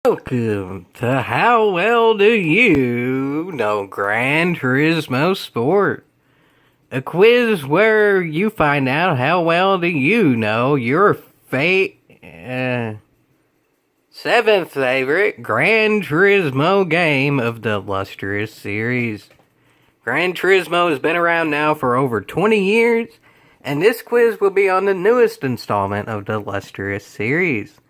Welcome to How Well Do You Know Gran Turismo Sport? A quiz where you find out how well do you know your seventh favorite Gran Turismo game of the illustrious series. Gran Turismo has been around now for over 20 years, and this quiz will be on the newest installment of the illustrious series.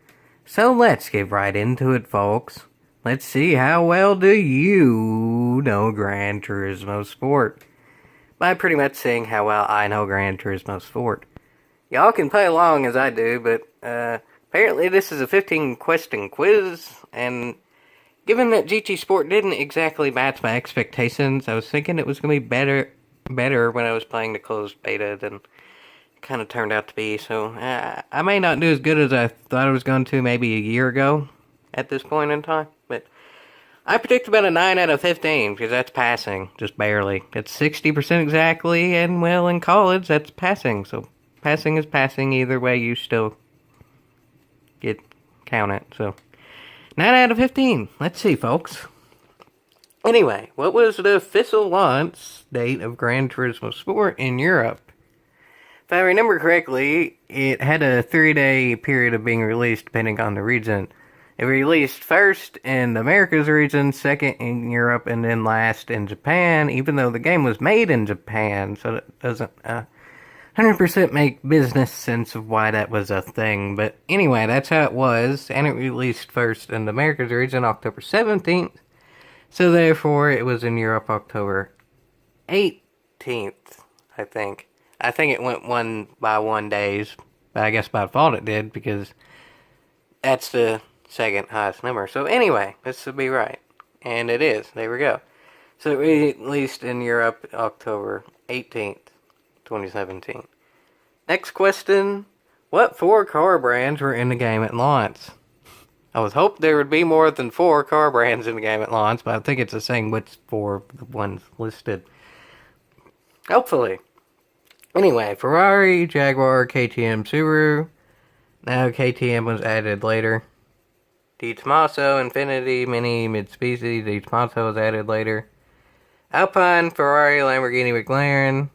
So let's get right into it, folks. Let's see how well do you know Gran Turismo Sport. By pretty much saying how well I know Gran Turismo Sport. Y'all can play along as I do, but apparently this is a 15-question quiz, and given that GT Sport didn't exactly match my expectations, I was thinking it was going to be better when I was playing the closed beta than kind of turned out to be. So I may not do as good as I thought I was going to maybe a year ago at this point in time, but I predict about a 9 out of 15 because that's passing, just barely. It's 60% exactly, and well, in college that's passing. So passing is passing either way. You still count it. So 9 out of 15. Let's see, folks. Anyway, what was the official launch date of Gran Turismo Sport in Europe? If I remember correctly, it had a 3-day period of being released depending on the region. It released first in the Americas region, second in Europe, and then last in Japan, even though the game was made in Japan, so it doesn't 100% make business sense of why that was a thing. But anyway, that's how it was, and it released first in the Americas region October 17th, so therefore it was in Europe October 18th, I think. I think it went 1 days, but I guess by default it did, because that's the second highest number. So anyway, this would be right. And it is. There we go. So it released in Europe October 18th, 2017. Next question. What 4 car brands were in the game at launch? I was hoping there would be more than 4 car brands in the game at launch, but I think it's the same which 4 ones listed. Hopefully. Anyway, Ferrari, Jaguar, KTM, Subaru. Now KTM was added later. Di Tommaso, Infiniti, Mini, Mitsubishi. Di Tommaso was added later. Alpine, Ferrari, Lamborghini, McLaren.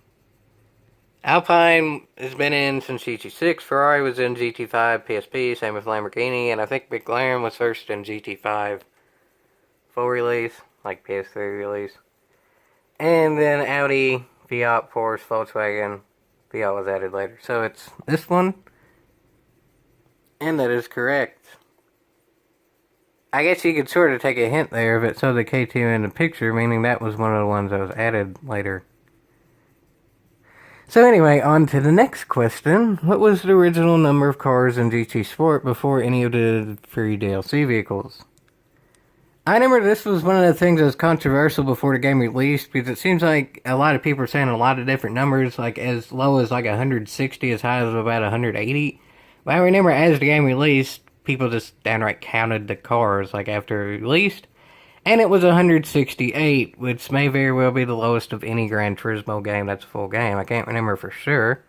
Alpine has been in since GT6. Ferrari was in GT5 PSP, same with Lamborghini. And I think McLaren was first in GT5 full release, like PS3 release. And then Audi, Fiat, Porsche, Volkswagen. Fiat was added later. So it's this one. And that is correct. I guess you could sort of take a hint there if it showed the KTM in the picture, meaning that was one of the ones that was added later. So anyway, on to the next question. What was the original number of cars in GT Sport before any of the free DLC vehicles? I remember this was one of the things that was controversial before the game released, because it seems like a lot of people are saying a lot of different numbers, like as low as like 160, as high as about 180. But I remember as the game released, people just downright counted the cars like after it released, and it was 168, which may very well be the lowest of any Gran Turismo game that's a full game. I can't remember for sure,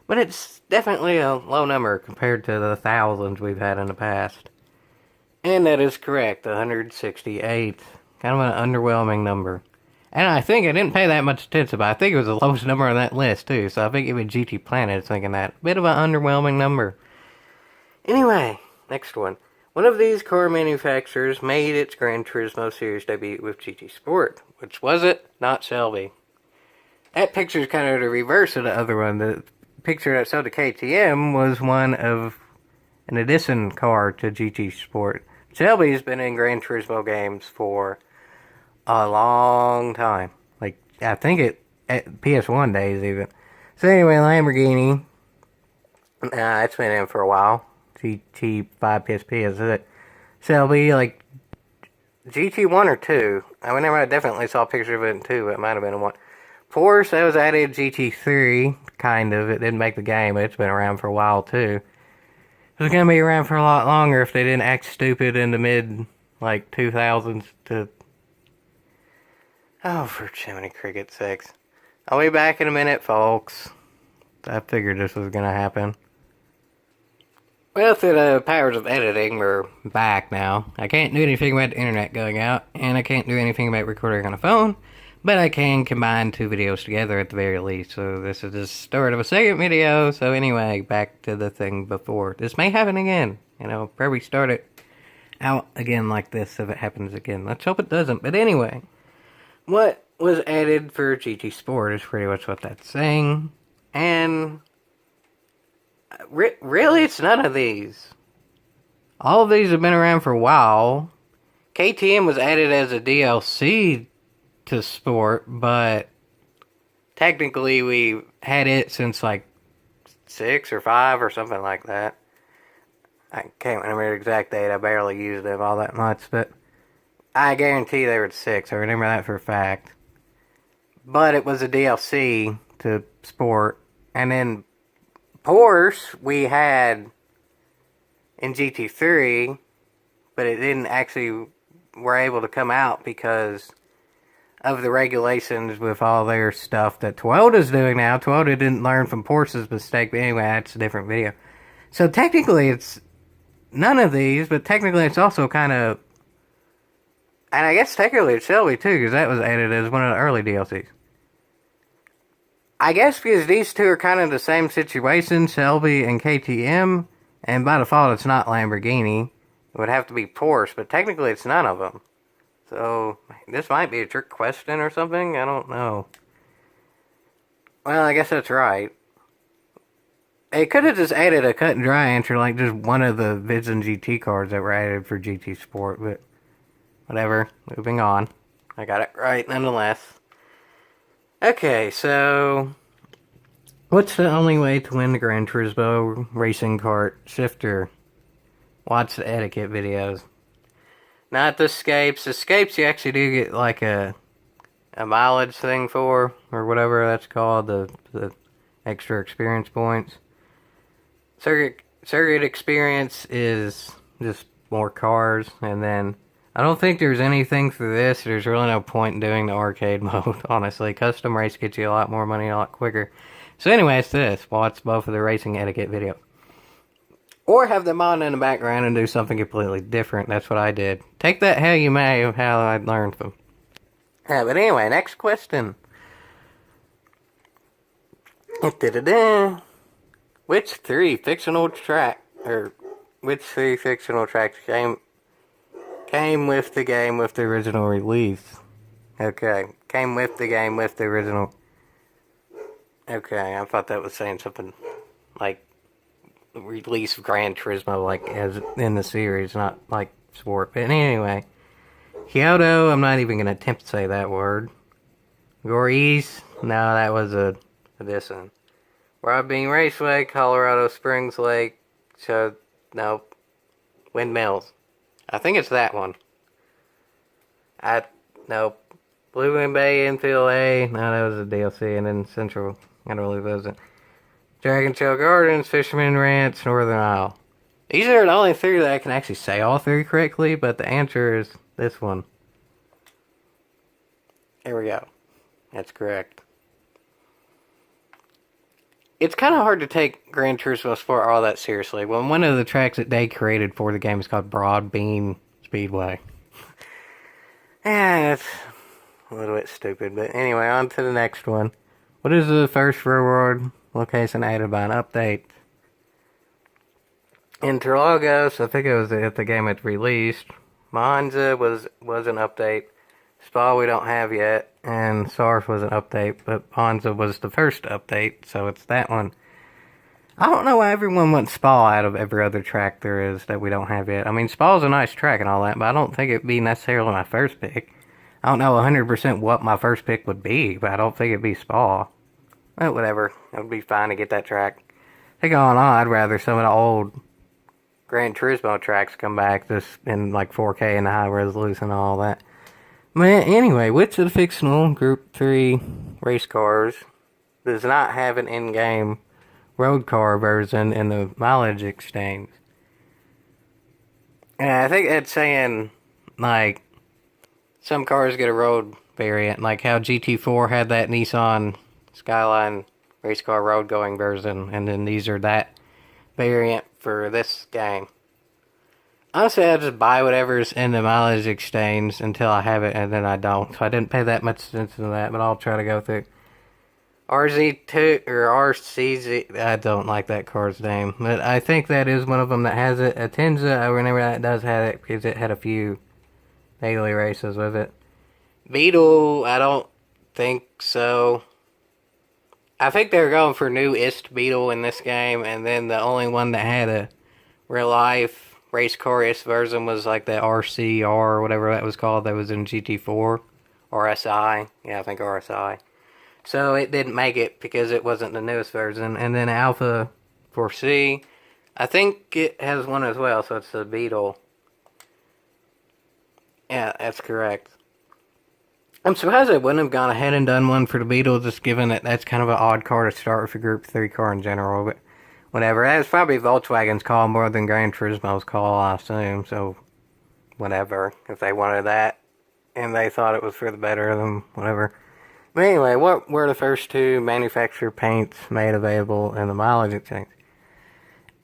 but it's definitely a low number compared to the thousands we've had in the past. And that is correct, 168. Kind of an underwhelming number. And I think I didn't pay that much attention, but I think it was the lowest number on that list too, so I think even GT Planet is thinking that. Bit of an underwhelming number. Anyway, next one. One of these car manufacturers made its Gran Turismo series debut with GT Sport. Which was it? Not Shelby. That picture is kind of the reverse of the other one. The picture that showed the KTM was one of an addition car to GT Sport. Shelby's been in Gran Turismo games for a long time. Like, I think at PS1 days even. So anyway, Lamborghini. It's been in for a while. GT5 PSP is it. Shelby, like, GT1 or 2. I remember I definitely saw a picture of it in 2, but it might have been in 1. Porsche, that was added GT3, kind of. It didn't make the game, but it's been around for a while too. It was going to be around for a lot longer if they didn't act stupid in the mid, like, 2000s to... Oh, for Jiminy Cricket sakes. I'll be back in a minute, folks. I figured this was going to happen. Well, through the powers of editing, we're back now. I can't do anything about the internet going out, and I can't do anything about recording on a phone, but I can combine two videos together at the very least. So this is the start of a second video. So anyway, back to the thing before. This may happen again. Probably start it out again like this if it happens again. Let's hope it doesn't. But anyway, what was added for GT Sport is pretty much what that's saying. And really, it's none of these. All of these have been around for a while. KTM was added as a DLC to Sport, but technically we had it since like 6 or 5 or something like that. I can't remember the exact date. I barely used them all that much, but I guarantee they were 6. I remember that for a fact. But it was a DLC to Sport, and then Porsche we had in GT3, but it didn't actually were able to come out because of the regulations with all their stuff that Toyota's doing now. Toyota didn't learn from Porsche's mistake, but anyway, that's a different video. So technically it's none of these, but technically it's also kind of, and I guess technically it's Shelby too, because that was added as one of the early DLCs. I guess because these two are kind of the same situation, Shelby and KTM, and by default it's not Lamborghini. It would have to be Porsche, but technically it's none of them. So, this might be a trick question or something, I don't know. Well, I guess that's right. It could have just added a cut and dry answer, like just one of the Vision GT cars that were added for GT Sport, but whatever, moving on. I got it right nonetheless. Okay, so what's the only way to win the Gran Turismo racing kart shifter? Watch the etiquette videos. Not the escapes. Escapes you actually do get like a mileage thing for, or whatever that's called, the extra experience points. Circuit experience is just more cars, and then I don't think there's anything for this. There's really no point in doing the arcade mode, honestly. Custom race gets you a lot more money a lot quicker. So anyway, it's this. Watch both of the racing etiquette videos. Or have them on in the background and do something completely different. That's what I did. Take that how you may of how I learned them. Yeah, but anyway, next question. Which three fictional tracks came with the game with the original release? Okay, came with the game with the original. Okay, I thought that was saying something like release of Gran Turismo, like as in the series, not like Sport. But anyway, Kyoto, I'm not even going to attempt to say that word. Gorese, no, that was this one. Rob Bean Raceway, Colorado Springs Lake, nope. Windmills. I think it's that one. Nope. Blue Wind Bay, Infield A, no, that was a DLC, and then Central, I don't believe it was it. Dragon Trail Gardens, Fisherman Ranch, Northern Isle. These are the only 3 that I can actually say all 3 correctly, but the answer is this one. There we go. That's correct. It's kind of hard to take Gran Turismo Sport all that seriously when one of the tracks that they created for the game is called Broad Bean Speedway. That's a little bit stupid, but anyway, on to the next one. What is the first reward location added by an update? Interlagos, I think it was if the game had released. Monza was an update. Spa we don't have yet, and Sarf was an update, but Monza was the first update, so it's that one. I don't know why everyone wants Spa out of every other track there is that we don't have yet. I mean, Spa's a nice track and all that, but I don't think it'd be necessarily my first pick. I don't know 100% what my first pick would be, but I don't think it'd be Spa. Well, whatever. It would be fine to get that track. I think all in all, I'd rather some of the old Gran Turismo tracks come back just in like 4K and high resolution and all that. But anyway, which of the fictional Group 3 race cars does not have an in-game road car version in the mileage exchange? And I think that's saying, like, some cars get a road variant, like how GT4 had that Nissan Skyline race car road going version, and then these are that variant for this game. Honestly, I just buy whatever's in the mileage exchange until I have it, and then I don't. So I didn't pay that much attention to that, but I'll try to go through. RZ2 or RCZ. I don't like that car's name, but I think that is one of them that has it. Atenza, I remember that does have it because it had a few daily races with it. Beetle, I don't think so. I think they were going for newest Beetle in this game, and then the only one that had a real life race car-ish version was like the RCR or whatever that was called that was in GT4. RSI. Yeah, I think RSI. So it didn't make it because it wasn't the newest version. And then Alpha 4C, I think it has one as well, so it's the Beetle. Yeah, that's correct. I'm surprised they wouldn't have gone ahead and done one for the Beetle, just given that that's kind of an odd car to start with a Group 3 car in general, but whatever. That was probably Volkswagen's call more than Gran Turismo's call, I assume, so whatever. If they wanted that, and they thought it was for the better of them, whatever. But anyway, what were the first two manufacturer paints made available in the mileage exchange?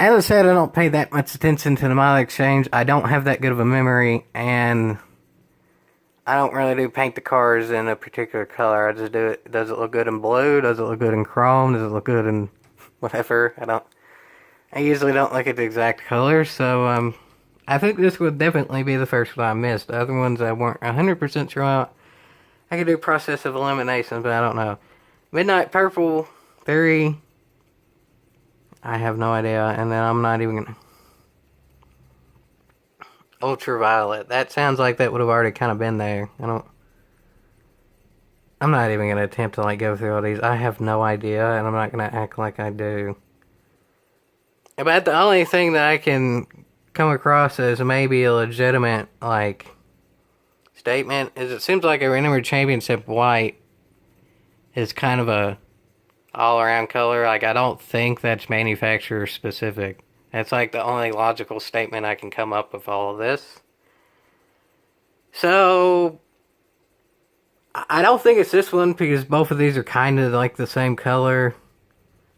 As I said, I don't pay that much attention to the mileage exchange. I don't have that good of a memory, and I don't really do paint the cars in a particular color. I just do it. Does it look good in blue? Does it look good in chrome? Does it look good in whatever? I usually don't look at the exact colors, so I think this would definitely be the first one I missed. The other ones I weren't 100% sure about. I could do process of elimination, but I don't know. Midnight Purple Theory, I have no idea, and then I'm not even gonna... Ultraviolet, that sounds like that would have already kind of been there. I'm not even gonna attempt to go through all these. I have no idea, and I'm not gonna act like I do. But the only thing that I can come across as maybe a legitimate, statement is it seems like a Renewable Championship white is kind of a all-around color. I don't think that's manufacturer specific. That's the only logical statement I can come up with all of this. So I don't think it's this one because both of these are kind of the same color.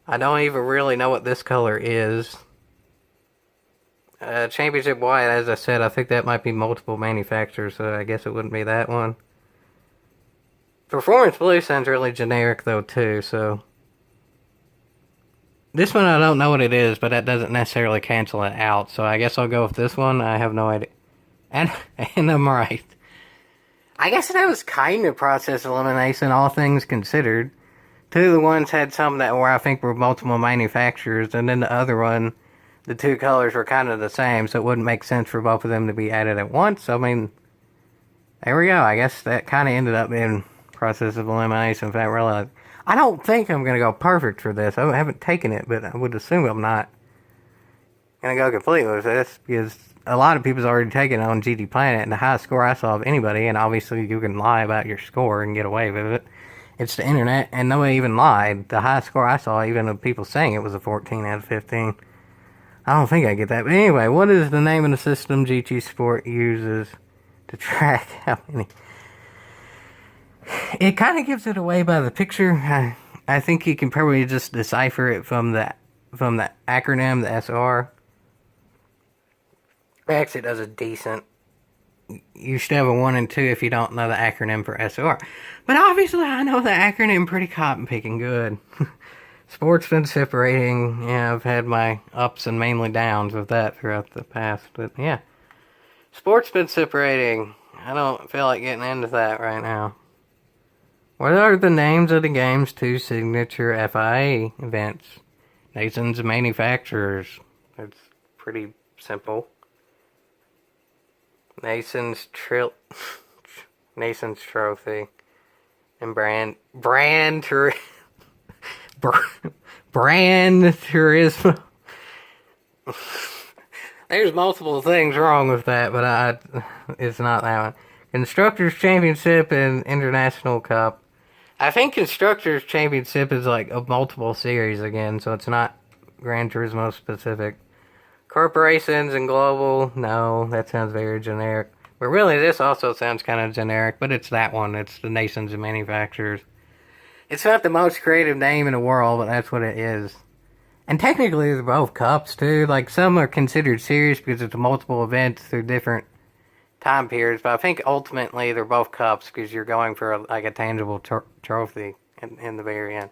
I don't even really know what this color is. Championship white, as I said, I think that might be multiple manufacturers, so I guess it wouldn't be that one. Performance blue sounds really generic though too, so this one I don't know what it is, but that doesn't necessarily cancel it out, so I guess I'll go with this one. I have no idea. And I'm right. I guess that was kind of process elimination, all things considered. Two of the ones had some that I think were multiple manufacturers, and then the other one, the two colors were kind of the same, so it wouldn't make sense for both of them to be added at once. I mean, there we go. I guess that kind of ended up being process of elimination. If I realized, I don't think I'm going to go perfect for this. I haven't taken it, but I would assume I'm not going to go completely with this, because a lot of people's already taken it on GT Planet, and the highest score I saw of anybody, and obviously you can lie about your score and get away with it. It's the internet, and nobody even lied. The highest score I saw, even of people saying it, was a 14 out of 15. I don't think I get that. But anyway, what is the name of the system GT Sport uses to track how many? It kind of gives it away by the picture. I think you can probably just decipher it from the acronym, the SR. It actually does a decent. You should have a 1 and 2 if you don't know the acronym for SR. But obviously I know the acronym pretty cotton picking good. Sport's been separating. Yeah, I've had my ups and mainly downs with that throughout the past. But yeah, sport's been separating. I don't feel like getting into that right now. What are the names of the game's two signature FIA events? Nations and manufacturers. It's pretty simple. Nations Trophy. And Brand Turismo. There's multiple things wrong with that, but it's not that one. Constructors Championship and International Cup. I think Constructors Championship is a multiple series again, so it's not Gran Turismo specific. Corporations and Global, no, that sounds very generic. But really, this also sounds kind of generic, but it's that one. It's the Nations and Manufacturers. It's not the most creative name in the world, but that's what it is. And technically, they're both cups, too. Like, some are considered serious because it's multiple events through different time periods, but I think ultimately they're both cups because you're going for a tangible trophy in the very end.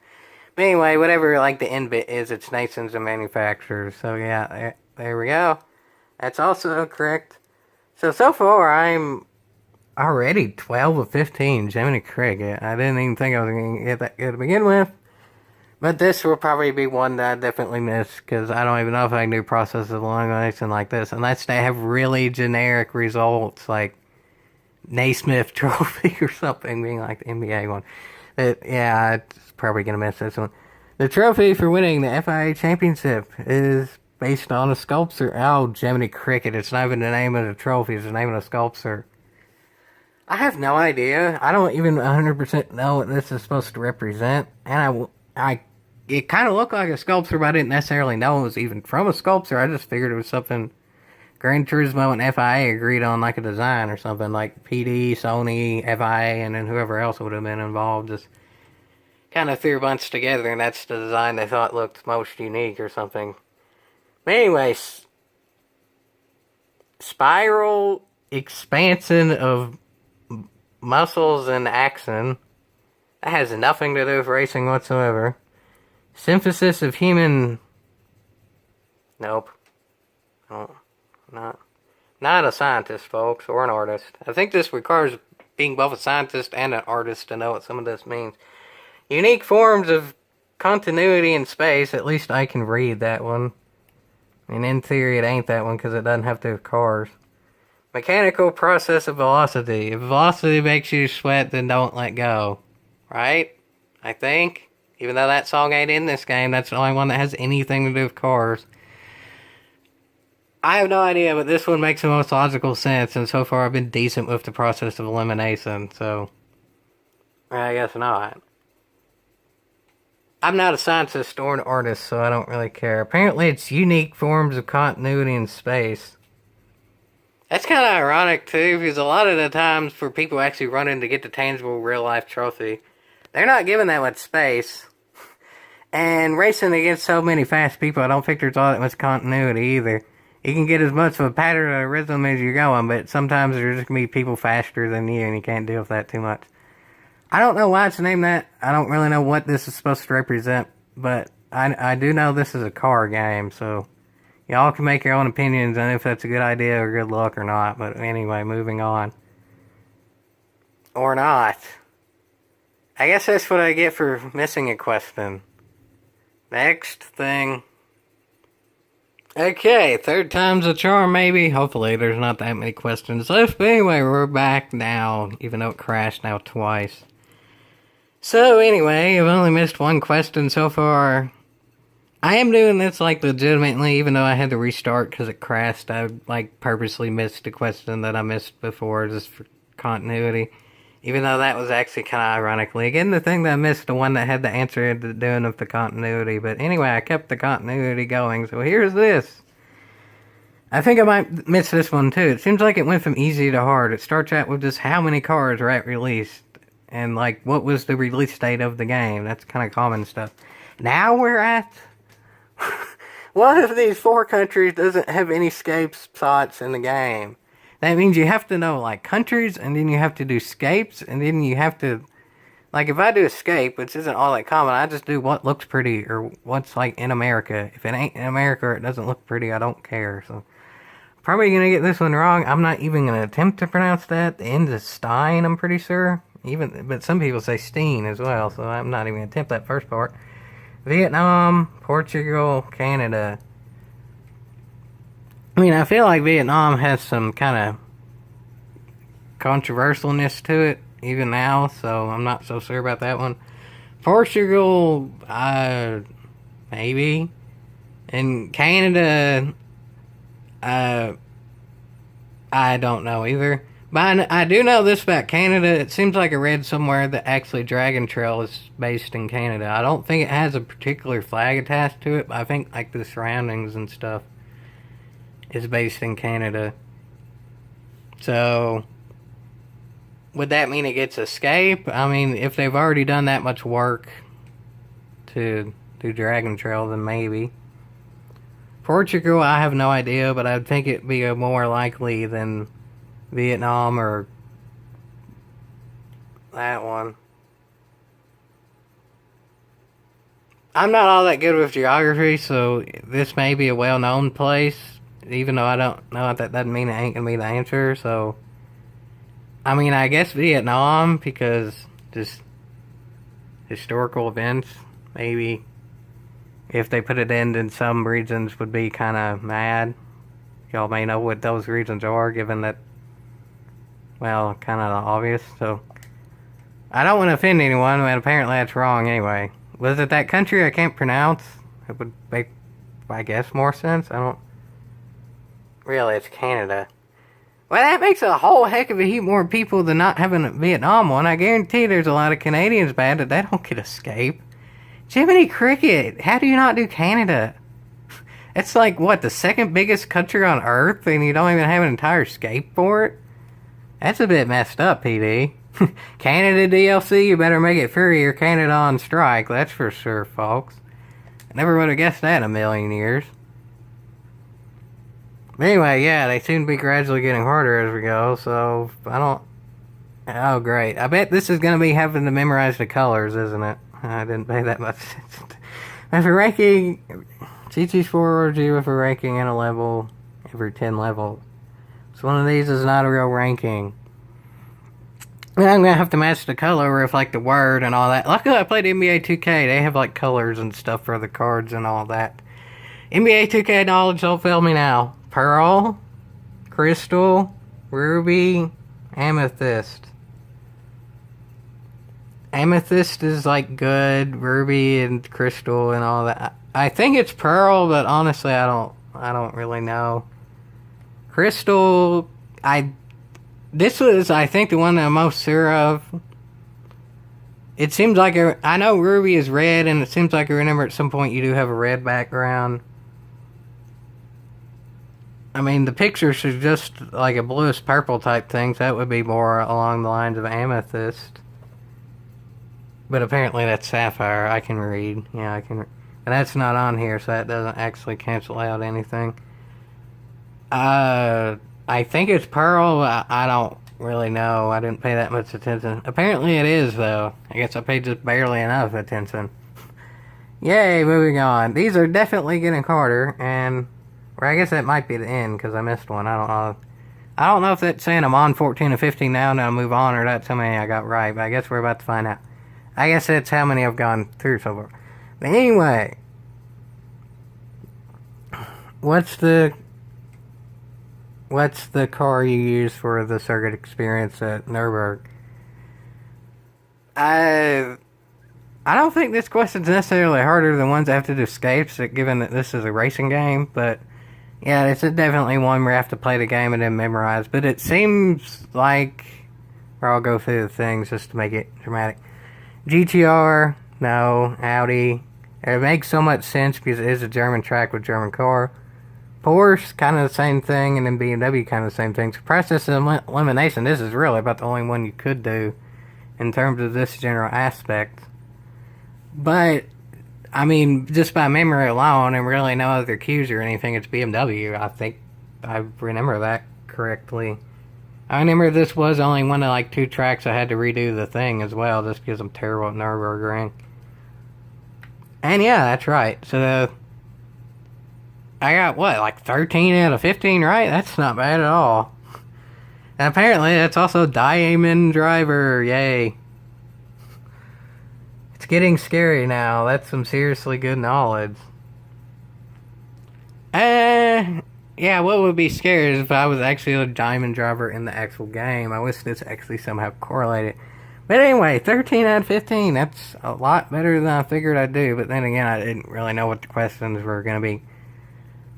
But anyway, whatever like the end bit is, it's nations and manufacturers. So yeah, there we go. That's also correct. So far I'm already 12 of 15. Jiminy Cricket. I didn't even think I was going to get that good to begin with. But this will probably be one that I definitely miss because I don't even know if I can do process of elimination like this unless they have really generic results like Naismith Trophy or something being like the NBA one. Yeah, it's probably going to miss this one. The trophy for winning the FIA Championship is based on a sculpture. Oh, Jiminy Cricket. It's not even the name of the trophy, it's the name of the sculpture. I have no idea. I don't even 100% know what this is supposed to represent. And it kind of looked like a sculpture, but I didn't necessarily know it was even from a sculpture. I just figured it was something Gran Turismo and FIA agreed on, like a design or something, like PD, Sony, FIA, and then whoever else would have been involved. Just kind of threw a bunch together, and that's the design they thought looked most unique or something. But anyway, spiral expansion of muscles and axon. That has nothing to do with racing whatsoever. Synthesis of human... Nope. Oh, not a scientist, folks, or an artist. I think this requires being both a scientist and an artist to know what some of this means. Unique forms of continuity in space. At least I can read that one. And in theory, it ain't that one because it doesn't have to do with cars. Mechanical process of velocity. If velocity makes you sweat, then don't let go. Right? I think. Even though that song ain't in this game, that's the only one that has anything to do with cars. I have no idea, but this one makes the most logical sense, and so far I've been decent with the process of elimination, so... I guess not. I'm not a scientist or an artist, so I don't really care. Apparently it's unique forms of continuity in space. That's kind of ironic, too, because a lot of the times for people actually running to get the tangible real-life trophy, they're not given that much space. And racing against so many fast people, I don't think there's all that much continuity either. You can get as much of a pattern or a rhythm as you're going, but sometimes there's just going to be people faster than you, and you can't deal with that too much. I don't know why it's named that. I don't really know what this is supposed to represent, but I do know this is a car game, so y'all can make your own opinions on if that's a good idea or good luck or not. But anyway, moving on. Or not. I guess that's what I get for missing a question. Next thing. Okay, third time's a charm, maybe. Hopefully, there's not that many questions left. But anyway, we're back now, even though it crashed now twice. So anyway, I've only missed one question so far. I am doing this, like, legitimately, even though I had to restart because it crashed. I, like, purposely missed a question that I missed before, just for continuity. Even though that was actually kind of ironically. Again, the thing that I missed, the one that had the answer to doing with the continuity. But anyway, I kept the continuity going. So here's this. I think I might miss this one too. It seems like it went from easy to hard. It starts out with just how many cars were at release. And like, what was the release date of the game. That's kind of common stuff. Now we're at... one of these 4 countries doesn't have any escape spots in the game. That means you have to know, like, countries, and then you have to do scapes, and then you have to... Like, if I do escape, which isn't all that common, I just do what looks pretty, or what's, like, in America. If it ain't in America or it doesn't look pretty, I don't care, so... Probably gonna get this one wrong. I'm not even gonna attempt to pronounce that. The end is Stein, I'm pretty sure. But some people say Steen as well, so I'm not even gonna attempt that first part. Vietnam, Portugal, Canada... I mean, I feel like Vietnam has some kind of controversialness to it, even now, so I'm not so sure about that one. Portugal, maybe. And Canada, I don't know either. But I do know this about Canada. It seems like I read somewhere that actually Dragon Trail is based in Canada. I don't think it has a particular flag attached to it, but I think, like, the surroundings and stuff is based in Canada. So, would that mean it gets escape? I mean, if they've already done that much work to do Dragon Trail, then maybe. Portugal, I have no idea, but I think it'd be more likely than Vietnam or that one. I'm not all that good with geography, so this may be a well-known place, even though I don't know, that doesn't mean it ain't gonna be the answer, so... I mean, I guess Vietnam, because just historical events, maybe. If they put it in some regions would be kind of mad. Y'all may know what those regions are, given that, well, kind of obvious, so... I don't want to offend anyone, but apparently that's wrong anyway. Was it that country I can't pronounce? It would make, I guess, more sense. I don't... Really, it's Canada. Well, that makes a whole heck of a heap more people than not having a Vietnam one. I guarantee there's a lot of Canadians bad that they don't get escape. Jiminy Cricket, how do you not do Canada? It's like, what, the second biggest country on Earth, and you don't even have an entire escape for it? That's a bit messed up, PD. Canada DLC, you better make it free or Canada on strike, that's for sure, folks. I never would have guessed that in a million years. But anyway, yeah, they seem to be gradually getting harder as we go, so I don't... Oh, great. I bet this is going to be having to memorize the colors, isn't it? I didn't pay that much attention. With a ranking... GT4 or G with a ranking and a level every 10 levels. So one of these is not a real ranking. And I'm going to have to match the color with, like, the word and all that. Luckily, I played NBA 2K. They have, like, colors and stuff for the cards and all that. NBA 2K knowledge don't fail me now. Pearl, Crystal, Ruby, Amethyst. Amethyst is, like, good. Ruby and Crystal and all that. I think it's Pearl, but honestly, I don't really know. Crystal, this was, I think, the one that I'm most sure of. It seems like I know Ruby is red, and it seems like I remember at some point you do have a red background. I mean, the picture should just like a bluish purple type thing, so that would be more along the lines of Amethyst. But apparently that's Sapphire. I can read. Yeah, I can. And that's not on here, so that doesn't actually cancel out anything. I think it's Pearl. I don't really know. I didn't pay that much attention. Apparently it is, though. I guess I paid just barely enough attention. Yay, moving on. These are definitely getting harder, and... Or I guess that might be the end, because I missed one. I don't know. I don't know if that's saying I'm on 14 or 15 now, and I'll move on, or that's how many I got right, but I guess we're about to find out. I guess that's how many I've gone through so far. But anyway... What's the car you use for the circuit experience at Nürburgring? I don't think this question's necessarily harder than ones I have to do escapes, given that this is a racing game, but yeah, it's definitely one where I have to play the game and then memorize, but it seems like, or I'll go through the things just to make it dramatic. GTR, no. Audi, it makes so much sense because it is a German track with German car. Porsche, kind of the same thing, and then BMW, kind of the same thing. So process elimination, this is really about the only one you could do in terms of this general aspect. But, I mean, just by memory alone, and really no other cues or anything, it's BMW. I think I remember that correctly. I remember this was only one of, like, 2 tracks I had to redo the thing as well, just because I'm terrible at Nürburgring. And yeah, that's right. So, I got, what, like 13 out of 15 right? That's not bad at all. And apparently, that's also Diamond Driver. Yay. It's getting scary now. That's some seriously good knowledge. Yeah, what would be scary is if I was actually a Diamond Driver in the actual game. I wish this actually somehow correlated. But anyway, 13 out of 15. That's a lot better than I figured I'd do. But then again, I didn't really know what the questions were going to be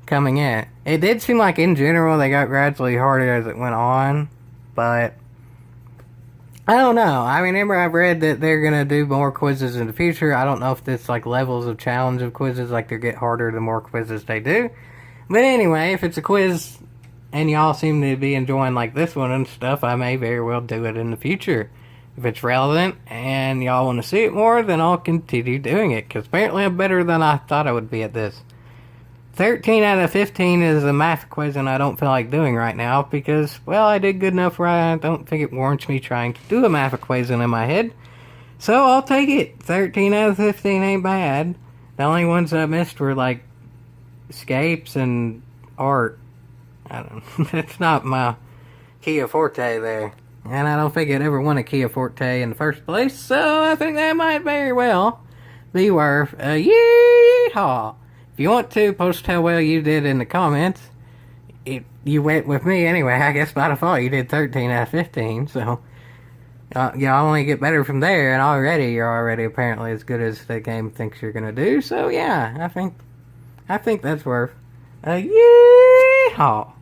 coming in. It did seem like in general they got gradually harder as it went on, but I don't know. I remember I've read that they're gonna do more quizzes in the future. I don't know if it's like levels of challenge of quizzes, like they get harder the more quizzes they do. But anyway, if it's a quiz and y'all seem to be enjoying like this one and stuff, I may very well do it in the future. If it's relevant and y'all want to see it more, then I'll continue doing it, because apparently I'm better than I thought I would be at this. 13 out of 15 is a math equation I don't feel like doing right now because, well, I did good enough where I don't think it warrants me trying to do a math equation in my head. So I'll take it. 13 out of 15 ain't bad. The only ones I missed were like escapes and art. I don't know. That's not my Kia Forte there. And I don't think I'd ever won a Kia Forte in the first place, so I think that might very well be worth a yeehaw. If you want to, post how well you did in the comments. You went with me anyway. I guess by default you did 13 out of 15, so y'all only get better from there, and already you're already apparently as good as the game thinks you're gonna do. So yeah, I think that's worth a yeehaw.